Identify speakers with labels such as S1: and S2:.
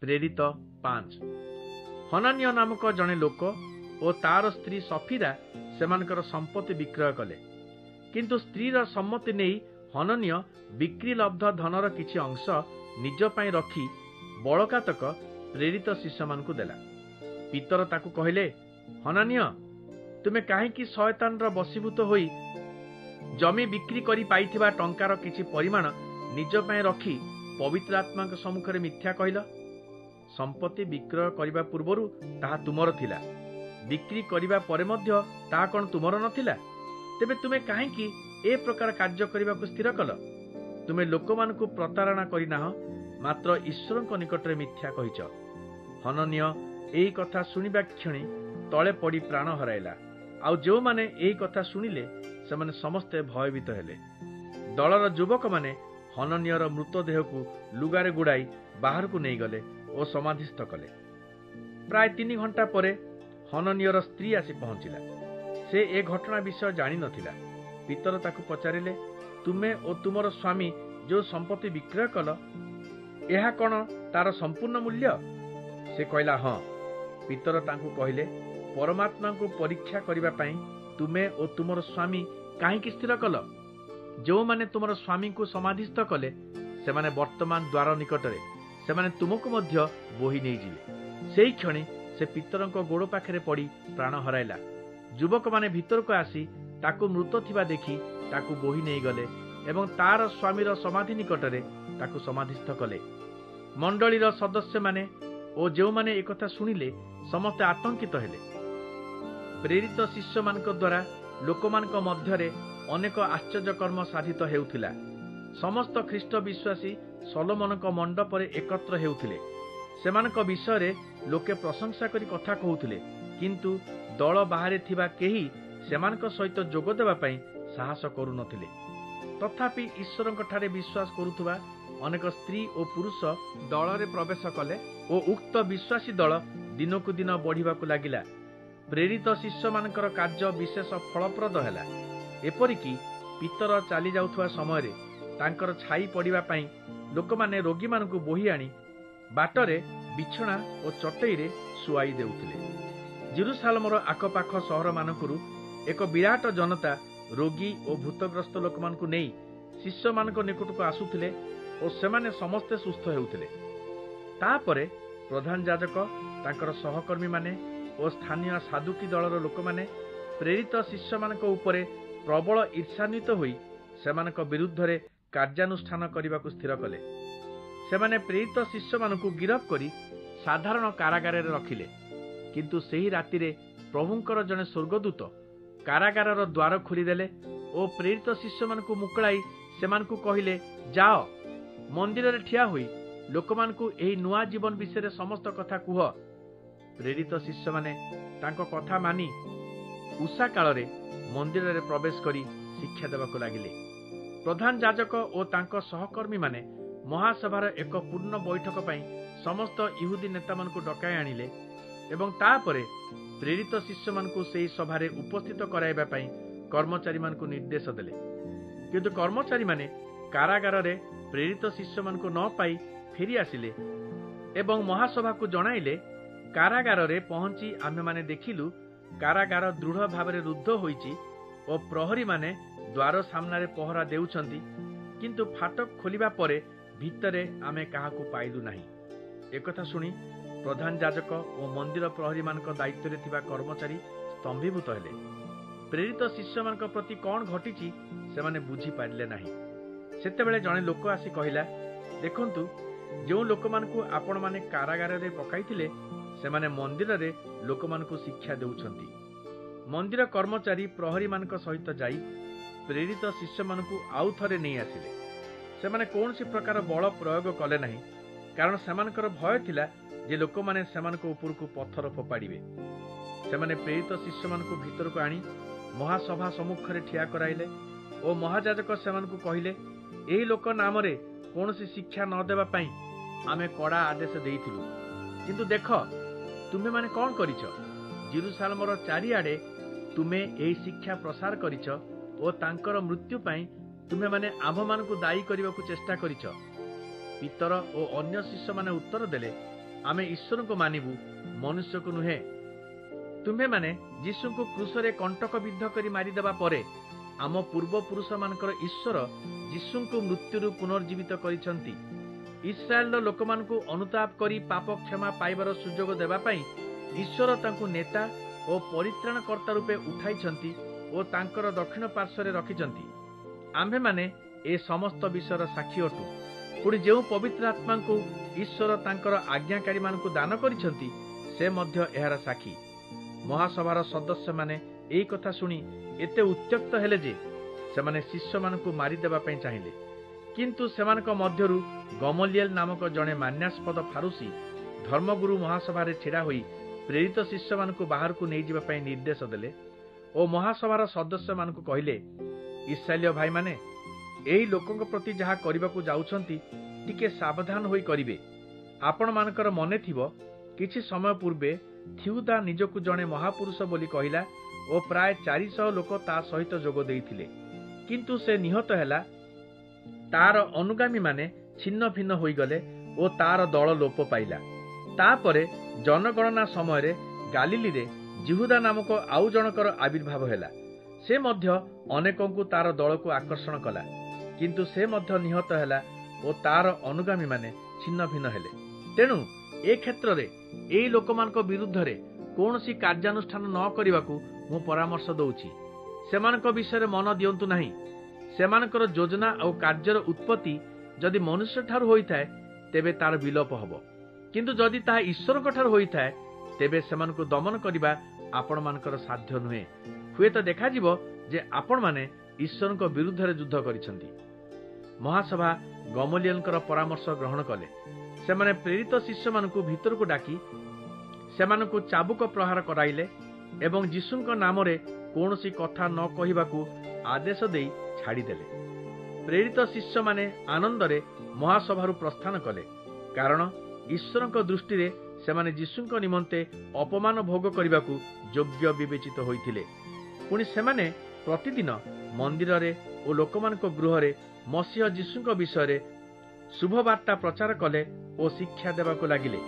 S1: ପ୍ରେରିତ 5। ହନାନିୟ ନାମକ ଜଣେ ଲୋକ ଓ ତାର ସ୍ତ୍ରୀ ସଫିରା ସେମାନଙ୍କର ସମ୍ପତ୍ତି ବିକ୍ରୟ କଲେ। କିନ୍ତୁ ସ୍ତ୍ରୀର ସମ୍ମତି ନେଇ ହନନିୟ ବିକ୍ରି ଲବ୍ଧ ଧନର କିଛି ଅଂଶ ନିଜ ପାଇଁ ରଖି ବଳକାତକ ପ୍ରେରିତ ଶିଷ୍ୟମାନଙ୍କୁ ଦେଲା। ପିତର ତାକୁ କହିଲେ, ହନାନିୟ, ତୁମେ କାହିଁକି ଶୟତାନର ବଶୀଭୂତ ହୋଇ ଜମି ବିକ୍ରି କରି ପାଇଥିବା ଟଙ୍କାର କିଛି ପରିମାଣ ନିଜ ପାଇଁ ରଖି ପବିତ୍ର ଆତ୍ମାଙ୍କ ସମ୍ମୁଖରେ ମିଥ୍ୟା କହିଲ? ସମ୍ପତ୍ତି ବିକ୍ରୟ କରିବା ପୂର୍ବରୁ ତାହା ତୁମର ଥିଲା, ବିକ୍ରି କରିବା ପରେ ମଧ୍ୟ ତାହା କ'ଣ ତୁମର ନଥିଲା? ତେବେ ତୁମେ କାହିଁକି ଏ ପ୍ରକାର କାର୍ଯ୍ୟ କରିବାକୁ ସ୍ଥିର କଲ? ତୁମେ ଲୋକମାନଙ୍କୁ ପ୍ରତାରଣା କରିନାହଁ, ମାତ୍ର ଈଶ୍ୱରଙ୍କ ନିକଟରେ ମିଥ୍ୟା କହିଛ। ହନନିୟ ଏହି କଥା ଶୁଣିବା କ୍ଷଣି ତଳେ ପଡ଼ି ପ୍ରାଣ ହରାଇଲା। ଆଉ ଯେଉଁମାନେ ଏହି କଥା ଶୁଣିଲେ ସେମାନେ ସମସ୍ତେ ଭୟଭୀତ ହେଲେ। ଦଳର ଯୁବକମାନେ ହନନିୟର ମୃତଦେହକୁ ଲୁଗାରେ ଗୁଡ଼ାଇ ବାହାରକୁ ନେଇଗଲେ ଓ ସମାଧିସ୍ଥ କଲେ। ପ୍ରାୟ 3 ଘଣ୍ଟା ପରେ ହନନିୟର ସ୍ତ୍ରୀ ଆସି ପହଞ୍ଚିଲା। ସେ ଏ ଘଟଣା ବିଷୟ ଜାଣିନଥିଲା। ପିତର ତାକୁ ପଚାରିଲେ, ତୁମେ ଓ ତୁମର ସ୍ୱାମୀ ଯେଉଁ ସମ୍ପତ୍ତି ବିକ୍ରୟ କଲ, ଏହା କ'ଣ ତାର ସମ୍ପୂର୍ଣ୍ଣ ମୂଲ୍ୟ? ସେ କହିଲା, ହଁ। ପିତର ତାଙ୍କୁ କହିଲେ, ପରମାତ୍ମାଙ୍କୁ ପରୀକ୍ଷା କରିବା ପାଇଁ ତୁମେ ଓ ତୁମର ସ୍ୱାମୀ କାହିଁକି ସ୍ଥିର କଲ? ଯେଉଁମାନେ ତୁମର ସ୍ୱାମୀଙ୍କୁ ସମାଧିସ୍ଥ କଲେ ସେମାନେ ବର୍ତ୍ତମାନ ଦ୍ୱାର ନିକଟରେ, ସେମାନେ ତୁମକୁ ମଧ୍ୟ ବୋହି ନେଇଯିବେ। ସେହି କ୍ଷଣି ସେ ପିତରଙ୍କ ଗୋଡ଼ ପାଖରେ ପଡ଼ି ପ୍ରାଣ ହରାଇଲା। ଯୁବକମାନେ ଭିତରକୁ ଆସି ତାକୁ ମୃତ ଥିବା ଦେଖି ତାକୁ ବୋହି ନେଇଗଲେ ଏବଂ ତାର ସ୍ୱାମୀର ସମାଧି ନିକଟରେ ତାକୁ ସମାଧିସ୍ଥ କଲେ। ମଣ୍ଡଳୀର ସଦସ୍ୟମାନେ ଓ ଯେଉଁମାନେ ଏକଥା ଶୁଣିଲେ ସମସ୍ତେ ଆତଙ୍କିତ ହେଲେ। ପ୍ରେରିତ ଶିଷ୍ୟମାନଙ୍କ ଦ୍ୱାରା ଲୋକମାନଙ୍କ ମଧ୍ୟରେ ଅନେକ ଆଶ୍ଚର୍ଯ୍ୟ କର୍ମ ସାଧିତ ହେଉଥିଲା। ସମସ୍ତ ଖ୍ରୀଷ୍ଟ ବିଶ୍ୱାସୀ ସଲୋମନଙ୍କ ମଣ୍ଡପରେ ଏକତ୍ର ହେଉଥିଲେ। ସେମାନଙ୍କ ବିଷୟରେ ଲୋକେ ପ୍ରଶଂସା କରି କଥା କହୁଥିଲେ, କିନ୍ତୁ ଦଳ ବାହାରେ ଥିବା କେହି ସେମାନଙ୍କ ସହିତ ଯୋଗ ଦେବା ପାଇଁ ସାହସ କରୁନଥିଲେ। ତଥାପି ଈଶ୍ୱରଙ୍କଠାରେ ବିଶ୍ୱାସ କରୁଥିବା ଅନେକ ସ୍ତ୍ରୀ ଓ ପୁରୁଷ ଦଳରେ ପ୍ରବେଶ କଲେ ଓ ଉକ୍ତ ବିଶ୍ୱାସୀ ଦଳ ଦିନକୁ ଦିନ ବଢ଼ିବାକୁ ଲାଗିଲା। ପ୍ରେରିତ ଶିଷ୍ୟମାନଙ୍କର କାର୍ଯ୍ୟ ବିଶେଷ ଫଳପ୍ରଦ ହେଲା। ଏପରିକି ପିତର ଚାଲି ଯାଉଥିବା ସମୟରେ ତାଙ୍କର ଛାଇ ପଡ଼ିବା ପାଇଁ ଲୋକମାନେ ରୋଗୀମାନଙ୍କୁ ବୋହି ଆଣି ବାଟରେ ବିଛଣା ଓ ଚଟେଇରେ ଶୁଆଇ ଦେଉଥିଲେ। ଜେରୁସାଲେମର ଆଖପାଖ ସହରମାନଙ୍କରୁ ଏକ ବିରାଟ ଜନତା ରୋଗୀ ଓ ଭୂତଗ୍ରସ୍ତ ଲୋକମାନଙ୍କୁ ନେଇ ଶିଷ୍ୟମାନଙ୍କ ନିକଟକୁ ଆସୁଥିଲେ ଓ ସେମାନେ ସମସ୍ତେ ସୁସ୍ଥ ହେଉଥିଲେ। ତାପରେ ପ୍ରଧାନ ଯାଜକ, ତାଙ୍କର ସହକର୍ମୀମାନେ ଓ ସ୍ଥାନୀୟ ସାଦୁକୀ ଦଳର ଲୋକମାନେ ପ୍ରେରିତ ଶିଷ୍ୟମାନଙ୍କ ଉପରେ ପ୍ରବଳ ଈର୍ଷାନ୍ୱିତ ହୋଇ ସେମାନଙ୍କ ବିରୁଦ୍ଧରେ କାର୍ଯ୍ୟାନୁଷ୍ଠାନ କରିବାକୁ ସ୍ଥିର କଲେ। ସେମାନେ ପ୍ରେରିତ ଶିଷ୍ୟମାନଙ୍କୁ ଗିରଫ କରି ସାଧାରଣ କାରାଗାରରେ ରଖିଲେ। କିନ୍ତୁ ସେହି ରାତିରେ ପ୍ରଭୁଙ୍କର ଜଣେ ସ୍ୱର୍ଗଦୂତ କାରାଗାରର ଦ୍ୱାର ଖୋଲିଦେଲେ ଓ ପ୍ରେରିତ ଶିଷ୍ୟମାନଙ୍କୁ ମୁକୁଳାଇ ସେମାନଙ୍କୁ କହିଲେ, ଯାଅ, ମନ୍ଦିରରେ ଠିଆ ହୋଇ ଲୋକମାନଙ୍କୁ ଏହି ନୂଆ ଜୀବନ ବିଷୟରେ ସମସ୍ତ କଥା କୁହ। ପ୍ରେରିତ ଶିଷ୍ୟମାନେ ତାଙ୍କ କଥା ମାନି ଉଷା କାଳରେ ମନ୍ଦିରରେ ପ୍ରବେଶ କରି ଶିକ୍ଷା ଦେବାକୁ ଲାଗିଲେ। ପ୍ରଧାନ ଯାଜକ ଓ ତାଙ୍କ ସହକର୍ମୀମାନେ ମହାସଭାର ଏକ ପୂର୍ଣ୍ଣ ବୈଠକ ପାଇଁ ସମସ୍ତ ଇହୁଦୀ ନେତାମାନଙ୍କୁ ଡକାଇ ଆଣିଲେ ଏବଂ ତାପରେ ପ୍ରେରିତ ଶିଷ୍ୟମାନଙ୍କୁ ସେହି ସଭାରେ ଉପସ୍ଥିତ କରାଇବା ପାଇଁ କର୍ମଚାରୀମାନଙ୍କୁ ନିର୍ଦ୍ଦେଶ ଦେଲେ। କିନ୍ତୁ କର୍ମଚାରୀମାନେ କାରାଗାରରେ ପ୍ରେରିତ ଶିଷ୍ୟମାନଙ୍କୁ ନ ପାଇ ଫେରି ଆସିଲେ ଏବଂ ମହାସଭାକୁ ଜଣାଇଲେ, କାରାଗାରରେ ପହଞ୍ଚି ଆମେମାନେ ଦେଖିଲୁ କାରାଗାର ଦୃଢ଼ ଭାବରେ ରୁଦ୍ଧ ହୋଇଛି ଓ ପ୍ରହରୀମାନେ ଦ୍ୱାର ସାମ୍ନାରେ ପହରା ଦେଉଛନ୍ତି, କିନ୍ତୁ ଫାଟକ ଖୋଲିବା ପରେ ଭିତରେ ଆମେ କାହାକୁ ପାଇଲୁ ନାହିଁ। ଏକଥା ଶୁଣି ପ୍ରଧାନ ଯାଜକ ଓ ମନ୍ଦିର ପ୍ରହରୀମାନଙ୍କ ଦାୟିତ୍ୱରେ ଥିବା କର୍ମଚାରୀ ସ୍ତମ୍ଭୀଭୂତ ହେଲେ। ପ୍ରେରିତ ଶିଷ୍ୟମାନଙ୍କ ପ୍ରତି କ'ଣ ଘଟିଛି ସେମାନେ ବୁଝିପାରିଲେ ନାହିଁ। ସେତେବେଳେ ଜଣେ ଲୋକ ଆସି କହିଲା, ଦେଖନ୍ତୁ, ଯେଉଁ ଲୋକମାନଙ୍କୁ ଆପଣମାନେ କାରାଗାରରେ ପକାଇଥିଲେ ସେମାନେ ମନ୍ଦିରରେ ଲୋକମାନଙ୍କୁ ଶିକ୍ଷା ଦେଉଛନ୍ତି। ମନ୍ଦିର କର୍ମଚାରୀ ପ୍ରହରୀମାନଙ୍କ ସହିତ ଯାଇ ପ୍ରେରିତ ଶିଷ୍ୟମାନଙ୍କୁ ଆଉ ଥରେ ନେଇ ଆସିଲେ। ସେମାନେ କୌଣସି ପ୍ରକାର ବଳ ପ୍ରୟୋଗ କଲେ ନାହିଁ, କାରଣ ସେମାନଙ୍କର ଭୟ ଥିଲା ଯେ ଲୋକମାନେ ସେମାନଙ୍କ ଉପରକୁ ପଥର ଫୋପାଡ଼ିବେ। ସେମାନେ ପ୍ରେରିତ ଶିଷ୍ୟମାନଙ୍କୁ ଭିତରକୁ ଆଣି ମହାସଭା ସମ୍ମୁଖରେ ଠିଆ କରାଇଲେ ଓ ମହାଯାଜକ ସେମାନଙ୍କୁ କହିଲେ, ଏହି ଲୋକ ନାମରେ କୌଣସି ଶିକ୍ଷା ନ ଦେବା ପାଇଁ ଆମେ କଡ଼ା ଆଦେଶ ଦେଇଥିଲୁ, କିନ୍ତୁ ଦେଖ, ତୁମେମାନେ କ'ଣ କରିଛ? ଜେରୁସାଲେମର ଚାରିଆଡ଼େ ତୁମେ ଏହି ଶିକ୍ଷା ପ୍ରସାର କରିଛ ଓ ତାଙ୍କର ମୃତ୍ୟୁ ପାଇଁ ତୁମେମାନେ ଆମ୍ଭମାନଙ୍କୁ ଦାୟୀ କରିବାକୁ ଚେଷ୍ଟା କରିଛ। ପିତର ଓ ଅନ୍ୟ ଶିଷ୍ୟମାନେ ଉତ୍ତର ଦେଲେ, आमे ईश्वर को मानिबू मनुष्य को नुहे। तुम्हे माने यीशु को क्रूसरे कंटक विद्ध करी मारिदेबा परे आम पूर्वपुरुष मानकर ईश्वर यीशु को मृत्यु पुनर्जीवित करिसंती। इस्राएल लोक मानकु अनुताप करी पाप क्षमा पाइबार सुजोग देबा पई ईश्वर तांकु नेता और परित्राणकर्ता रूपे उठाइछंती और तांकर दक्षिण पार्श्वरे रखिछंती। आम्भे माने ए समस्त विषयर साक्षी अटु। पुणी जो पवित्र आत्मा को ईश्वर तांकर आज्ञाकारी मानकु दान करिछंती से मध्य एहार साक्षी। महासभार सदस्य माने एई कथा सुनी एते उत्यक्त हेले जे सेमाने शिष्य मानकु मारी देबा पई चाहिले। किंतु सेमानक मध्यरु गमलिएल नामक जणे मान्यास्पद फारुसी धर्मगुरु महासभारे छिड़ा होई प्रेरित शिष्य मानकु बाहर को नहीं जिबा पई निर्देश देले और महासभार सदस्य मानकु कहिले, इस्राएलीय भाई माने एही लोकंक प्रति जहा करिबाकु जाउछंती टिके सावधान होई करिवे। आपण मानकर मने थिबो किछि समय पूर्वे थिउदा निजकु जणे महापुरुष बोली कहिला और प्राय 400 लोक ता सहित जोग देइथिले। किंतु से निहत हैला, तार अनुगामी माने छिन्न भिन्न होई गले और तार दल लोप पाइला। तापरे जनगणना समय रे गालिली रे जिहुदा नामक आउ जनकर आविर्भाव हैला। से मध्य अनेकंकु तार दल को आकर्षण कला, किंतु से मध्य निहत हैला और तार अनुगामी माने छिन्न भिन्न हेले। तेणु ए क्षेत्र रे एई लोकमानक विरुद्ध रे कोनोसी कार्यानुष्ठान न करिबाकू मु परामर्श दउछि। सेमानक विषय मन दियंतु नाही। सेमानकर योजना और कार्यर उत्पत्ति जदि मनुष्य ठार होइथाय तेबे तार विलोप हबो, किंतु जदि ताहा ईश्वर ठार होइथाय तेबे सेमानकु दमन करिबा आपण मानकर साध्य नुहे। हुए तो देखा जिवो जे आपण माने ईश्वर को विरुद्ध रे युद्ध करिसंती। महासभा गमलिएलकर परामर्श ग्रहण कले। सेमाने प्रेरित शिष्य मानकु भीतर को डाकी सेमानकु चाबुक प्रहार कराइले एवं यीशुଙ୍କ नामरे कोनोसी कथा न कहिबाकू आदेश देई छाड़ी देले। प्रेरित शिष्य माने आनंद रे महासभारु प्रस्थान कले, कारण ईश्वरଙ୍କ दृष्टि रे सेमाने यीशुଙ୍କ निमंते अपमान भोग करिबाकू योग्य विवेचित होइथिले। पुणी सेमाने प्रतिदिन मंदिर रे ओ लोकमानक गृह रे मसीह यीशुଙ୍କ विषय रे शुभवार्ता प्रचार कले और शिक्षा देबाकू लागिले।